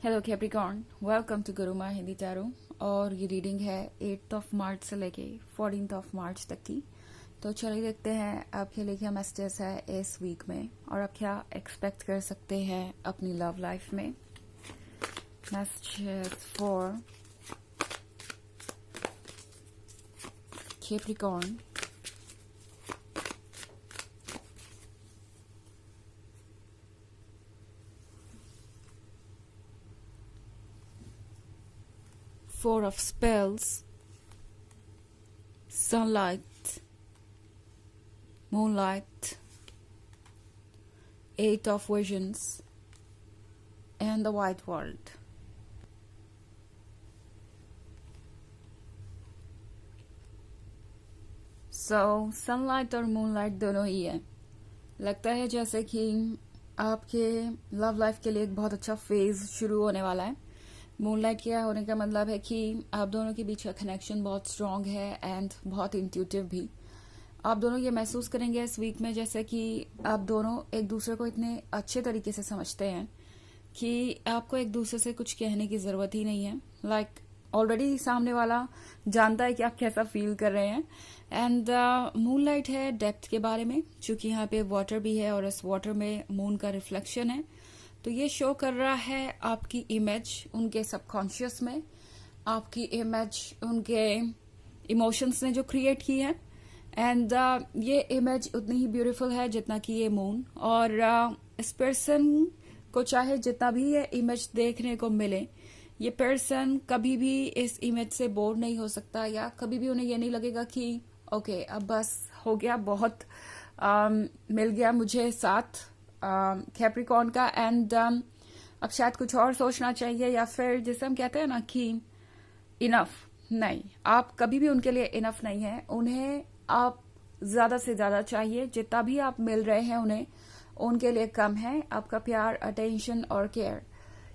Hello Capricorn, welcome to Guruma Hindi tarot. और ये reading है 8 मार्च से लेके 14 मार्च तक की। तो चलिए देखते हैं आपके लिए क्या मैसेजेस है इस वीक में और आप क्या एक्सपेक्ट कर सकते हैं अपनी लव लाइफ में। Messages for Capricorn. Four of Spells, Sunlight, Moonlight, Eight of Visions, and the White World. Sunlight और मूनलाइट दोनों ही है। लगता है जैसे कि आपके लव लाइफ के लिए एक बहुत अच्छा फेज शुरू होने वाला है। मूनलाइट क्या होने का मतलब है कि आप दोनों के बीच का कनेक्शन बहुत स्ट्रांग है एंड बहुत इंट्यूटिव भी। आप दोनों ये महसूस करेंगे इस वीक में जैसे कि आप दोनों एक दूसरे को इतने अच्छे तरीके से समझते हैं कि आपको एक दूसरे से कुछ कहने की जरूरत ही नहीं है। लाइक ऑलरेडी सामने वाला जानता है कि आप कैसा फील कर रहे हैं। एंड मूनलाइट है डेप्थ के बारे में, क्योंकि यहाँ पे वाटर भी है और इस वाटर में मून का रिफ्लेक्शन है। तो ये शो कर रहा है आपकी इमेज उनके सबकॉन्शियस में, आपकी इमेज उनके इमोशंस ने जो क्रिएट की है। एंड ये इमेज उतनी ही ब्यूटीफुल है जितना कि ये मून। और इस पर्सन को चाहे जितना भी ये इमेज देखने को मिले, ये पर्सन कभी भी इस इमेज से बोर नहीं हो सकता, या कभी भी उन्हें ये नहीं लगेगा कि ओके अब बस हो गया, बहुत मिल गया मुझे साथ कैप्रिकॉर्न का। एंड अब शायद कुछ और सोचना चाहिए, या फिर जैसे हम कहते हैं ना कि इनफ नहीं, आप कभी भी उनके लिए इनफ नहीं है। उन्हें आप ज्यादा से ज्यादा चाहिए। जितना भी आप मिल रहे हैं उन्हें, उनके लिए कम है। आपका प्यार, अटेंशन और केयर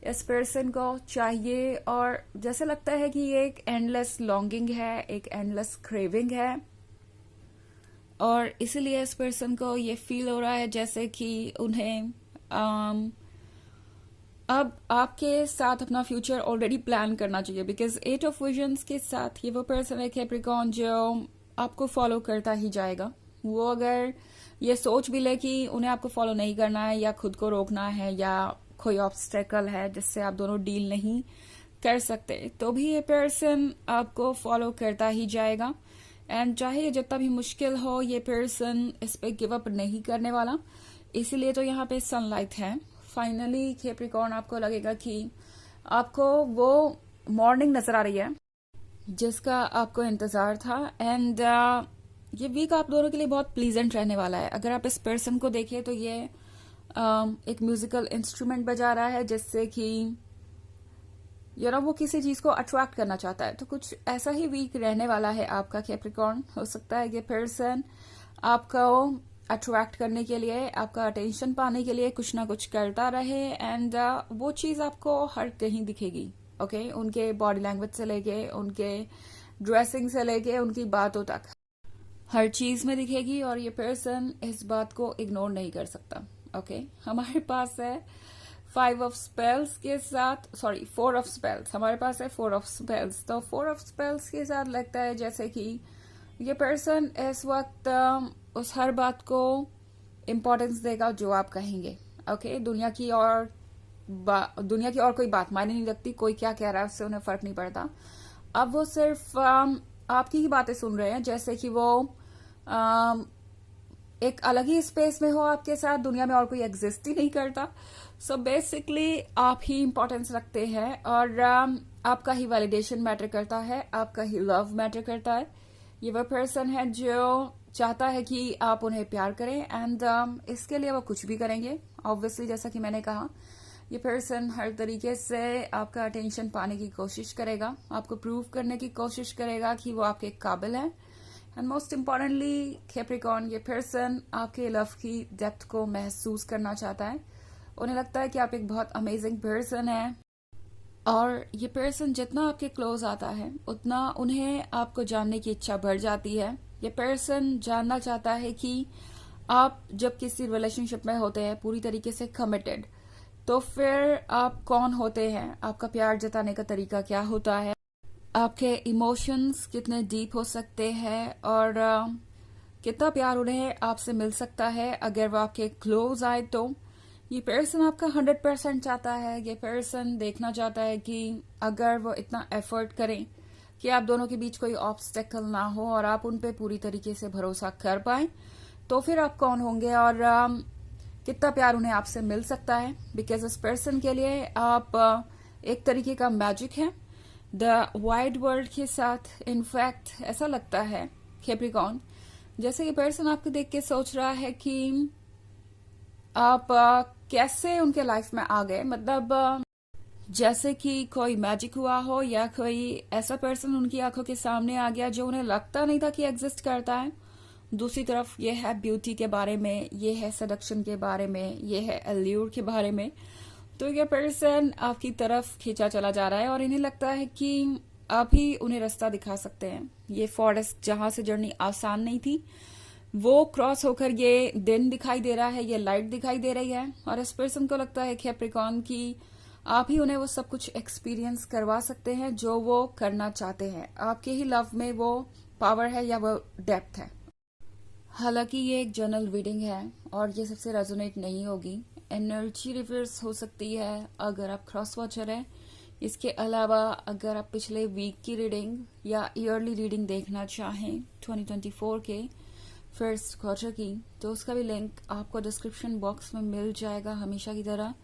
इस पर्सन को चाहिए। और जैसे लगता है कि ये एक एंडलेस लॉन्गिंग है, एक एंडलेस क्रेविंग है। और इसीलिए इस पर्सन को ये फील हो रहा है जैसे कि उन्हें अब आपके साथ अपना फ्यूचर ऑलरेडी प्लान करना चाहिए। बिकॉज 8 ऑफ विजन्स के साथ ये वो पर्सन है कैप्रिकॉर्न जो आपको फॉलो करता ही जाएगा। वो अगर ये सोच भी ले कि उन्हें आपको फॉलो नहीं करना है, या खुद को रोकना है, या कोई ऑब्स्टेकल है जिससे आप दोनों डील नहीं कर सकते, तो भी ये पर्सन आपको फॉलो करता ही जाएगा। एंड चाहे ये जितना भी मुश्किल हो, ये पर्सन इस पे गिव अप नहीं करने वाला। इसीलिए तो यहाँ पे सनलाइट है। फाइनली कैप्रिकॉर्न आपको लगेगा कि आपको वो मॉर्निंग नजर आ रही है जिसका आपको इंतजार था। एंड ये वीक आप दोनों के लिए बहुत प्लीजेंट रहने वाला है। अगर आप इस पर्सन को देखें तो ये एक म्यूजिकल इंस्ट्रूमेंट बजा रहा है जिससे कि वो किसी चीज को अट्रैक्ट करना चाहता है। तो कुछ ऐसा ही वीक रहने वाला है आपका कैप्रिकॉर्न। हो सकता है ये पर्सन आपको अट्रैक्ट करने के लिए, आपका अटेंशन पाने के लिए कुछ ना कुछ करता रहे। एंड वो चीज आपको हर कहीं दिखेगी। ओके उनके बॉडी लैंग्वेज से लेके, उनके ड्रेसिंग से लेके, उनकी बातों तक हर चीज में दिखेगी। और ये पर्सन इस बात को इग्नोर नहीं कर सकता। ओके हमारे पास है 5 ऑफ स्पेल्स के साथ, सॉरी 4 ऑफ स्पेल्स। हमारे पास है 4 ऑफ स्पेल्स। तो 4 ऑफ स्पेल्स के साथ लगता है जैसे कि ये पर्सन इस वक्त उस हर बात को इम्पोर्टेंस देगा जो आप कहेंगे। ओके दुनिया की और कोई बात मायने नहीं रखती, कोई क्या कह रहा है उससे उन्हें फर्क नहीं पड़ता। अब वो सिर्फ आपकी ही बातें सुन रहे हैं, जैसे कि वो एक अलग ही स्पेस में हो आपके साथ, दुनिया में और कोई एग्जिस्ट ही नहीं करता। सो बेसिकली आप ही इंपॉर्टेंस रखते हैं, और आपका ही वैलिडेशन मैटर करता है, आपका ही लव मैटर करता है। ये वो पर्सन है जो चाहता है कि आप उन्हें प्यार करें। एंड इसके लिए वो कुछ भी करेंगे। ऑब्वियसली जैसा कि मैंने कहा, ये पर्सन हर तरीके से आपका अटेंशन पाने की कोशिश करेगा, आपको प्रूव करने की कोशिश करेगा कि वो आपके काबिल है। एंड मोस्ट इम्पॉर्टेंटली कैप्रिकॉर्न, ये पर्सन आपके लव की डेप्थ को महसूस करना चाहता है। उन्हें लगता है कि आप एक बहुत अमेजिंग पर्सन है, और ये पर्सन जितना आपके क्लोज आता है उतना उन्हें आपको जानने की इच्छा बढ़ जाती है। ये पर्सन जानना चाहता है कि आप जब किसी रिलेशनशिप में होते हैं पूरी तरीके से कमिटेड, तो फिर आप कौन होते हैं, आपका प्यार जताने का तरीका क्या होता है, आपके इमोशंस कितने डीप हो सकते हैं, और कितना प्यार उन्हें आपसे मिल सकता है अगर वो आपके क्लोज आए तो। ये पर्सन आपका 100% चाहता है। ये पर्सन देखना चाहता है कि अगर वो इतना एफर्ट करें कि आप दोनों के बीच कोई ऑब्स्टेकल ना हो और आप उन पे पूरी तरीके से भरोसा कर पाए, तो फिर आप कौन होंगे और कितना प्यार उन्हें आपसे मिल सकता है। बिकॉज इस पर्सन के लिए आप एक तरीके का मैजिक है द वाइड वर्ल्ड के साथ। इनफैक्ट ऐसा लगता है कैप्रिकॉर्न, जैसे ये पर्सन आपको देख के सोच रहा है कि आप कैसे उनके लाइफ में आ गए। मतलब जैसे कि कोई मैजिक हुआ हो या कोई ऐसा पर्सन उनकी आंखों के सामने आ गया जो उन्हें लगता नहीं था कि एग्जिस्ट करता है। दूसरी तरफ ये है ब्यूटी के बारे में, ये है सडक्शन के बारे में, ये है अल्यूर के बारे में। तो ये पर्सन आपकी तरफ खींचा चला जा रहा है और इन्हें लगता है कि आप ही उन्हें रास्ता दिखा सकते हैं। ये फॉरेस्ट जहां से जर्नी आसान नहीं थी, वो क्रॉस होकर ये दिन दिखाई दे रहा है, ये लाइट दिखाई दे रही है। और इस पर्सन को लगता है कैप्रिकॉर्न की आप ही उन्हें वो सब कुछ एक्सपीरियंस करवा सकते हैं जो वो करना चाहते हैं। आपके ही लव में वो पावर है या वो डेप्थ है। हालांकि ये एक जनरल रीडिंग है और ये सबसे रेजोनेट नहीं होगी। एनर्जी रिवर्स हो सकती है अगर आप क्रॉस वॉचर हैं। इसके अलावा अगर आप पिछले वीक की रीडिंग या ईयरली रीडिंग देखना चाहें 2024 के फर्स्ट क्वार्टर की, तो उसका भी लिंक आपको डिस्क्रिप्शन बॉक्स में मिल जाएगा हमेशा की तरह।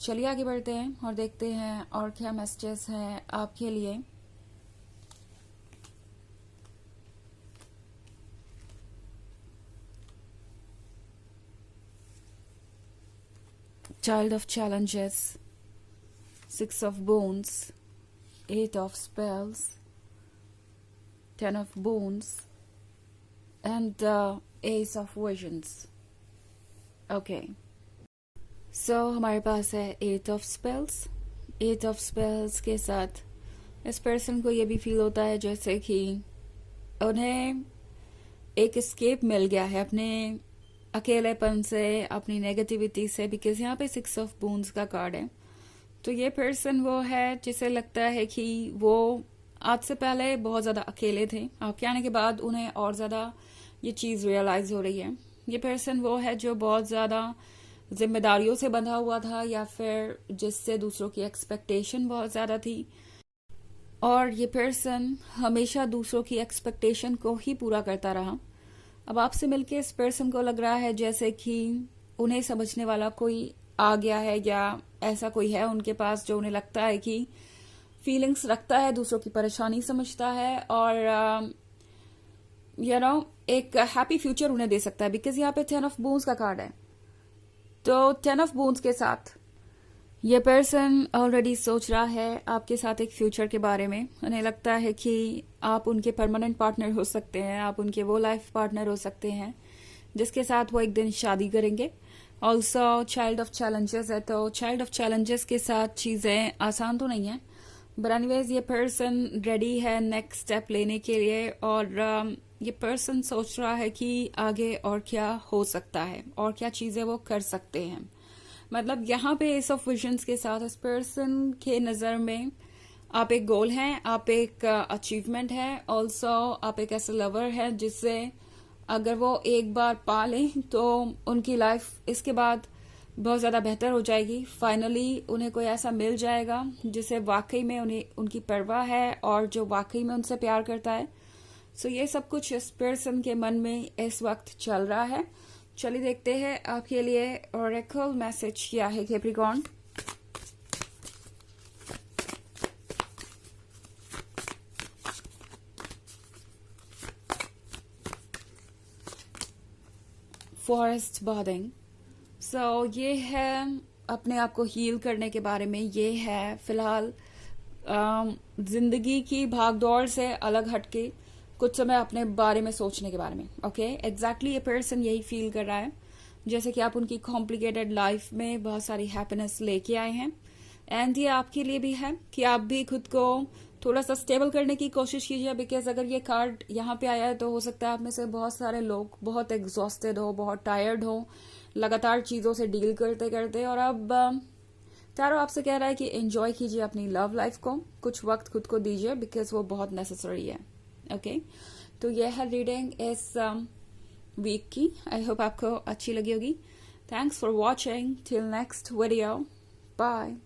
चलिए आगे बढ़ते हैं और देखते हैं और क्या मैसेजेस हैं आपके लिए। Child of Challenges, Six of Bones, Eight of Spells, Ten of Bones, and Ace of Visions. Okay. So हमारे पास है eight of spells. Eight of spells के साथ इस पर्सन को ये भी फील होता है जैसे कि उन्हें एक एस्केप मिल गया है अपने अकेलेपन से, अपनी नेगेटिविटी से। बिकॉज यहाँ पे सिक्स ऑफ बून्स का कार्ड है। तो ये पर्सन वो है जिसे लगता है कि वो आज से पहले बहुत ज्यादा अकेले थे, आपके आने के बाद उन्हें और ज्यादा ये चीज रियलाइज हो रही है। ये पर्सन वो है जो बहुत ज्यादा जिम्मेदारियों से बंधा हुआ था या फिर जिससे दूसरों की एक्सपेक्टेशन बहुत ज्यादा थी, और ये पर्सन हमेशा दूसरों की एक्सपेक्टेशन को ही पूरा करता रहा। अब आपसे मिलके इस पर्सन को लग रहा है जैसे कि उन्हें समझने वाला कोई आ गया है या ऐसा कोई है उनके पास जो उन्हें लगता है कि फीलिंग्स रखता है, दूसरों की परेशानी समझता है और एक हैप्पी फ्यूचर उन्हें दे सकता है। बिकॉज यहाँ पे 10 ऑफ बून्स का कार्ड है। तो 10 ऑफ बून्स के साथ ये पर्सन ऑलरेडी सोच रहा है आपके साथ एक फ्यूचर के बारे में। उन्हें लगता है कि आप उनके परमानेंट पार्टनर हो सकते हैं, आप उनके वो लाइफ पार्टनर हो सकते हैं जिसके साथ वो एक दिन शादी करेंगे। ऑल्सो चाइल्ड ऑफ चैलेंजेस है, तो चाइल्ड ऑफ चैलेंजेस के साथ चीजें आसान तो नहीं है, बट एनीवेज ये पर्सन रेडी है नेक्स्ट स्टेप लेने के लिए। और ये पर्सन सोच रहा है कि आगे और क्या हो सकता है और क्या चीजें वो कर सकते हैं। मतलब यहाँ पे एस ऑफ विजन्स के साथ इस पर्सन के नजर में आप एक गोल हैं, आप एक अचीवमेंट है, ऑल्सो आप एक ऐसा लवर है जिससे अगर वो एक बार पा लें तो उनकी लाइफ इसके बाद बहुत ज्यादा बेहतर हो जाएगी। फाइनली उन्हें कोई ऐसा मिल जाएगा जिसे वाकई में उन्हें उनकी परवाह है और जो वाकई में उनसे प्यार करता है। सो ये सब कुछ इस पर्सन के मन में इस वक्त चल रहा है। चलिए देखते हैं आपके लिए ओरेकल मैसेज क्या है कैप्रिकॉर्न। Forest bathing. सो ये है अपने आप को हील करने के बारे में। ये है फिलहाल जिंदगी की भागदौड़ से अलग हटके कुछ समय अपने बारे में सोचने के बारे में। ओके, एग्जैक्टली ये पर्सन यही फील कर रहा है जैसे कि आप उनकी कॉम्प्लिकेटेड लाइफ में बहुत सारी हैप्पीनेस लेके आए हैं। एंड ये आपके लिए भी है कि आप भी खुद को थोड़ा सा स्टेबल करने की कोशिश कीजिए। बिकॉज अगर ये कार्ड यहाँ पे आया है तो हो सकता है आप में से बहुत सारे लोग बहुत एग्जॉस्टेड हो, बहुत टायर्ड हो लगातार चीजों से डील करते करते, और अब टैरो आपसे कह रहा है कि एंजॉय कीजिए अपनी लव लाइफ को, कुछ वक्त खुद को दीजिए बिकॉज वो बहुत नेसेसरी है। ओके तो ये है रीडिंग इस वीक की। आई होप आपको अच्छी लगी होगी। Thanks for watching, till next video, bye.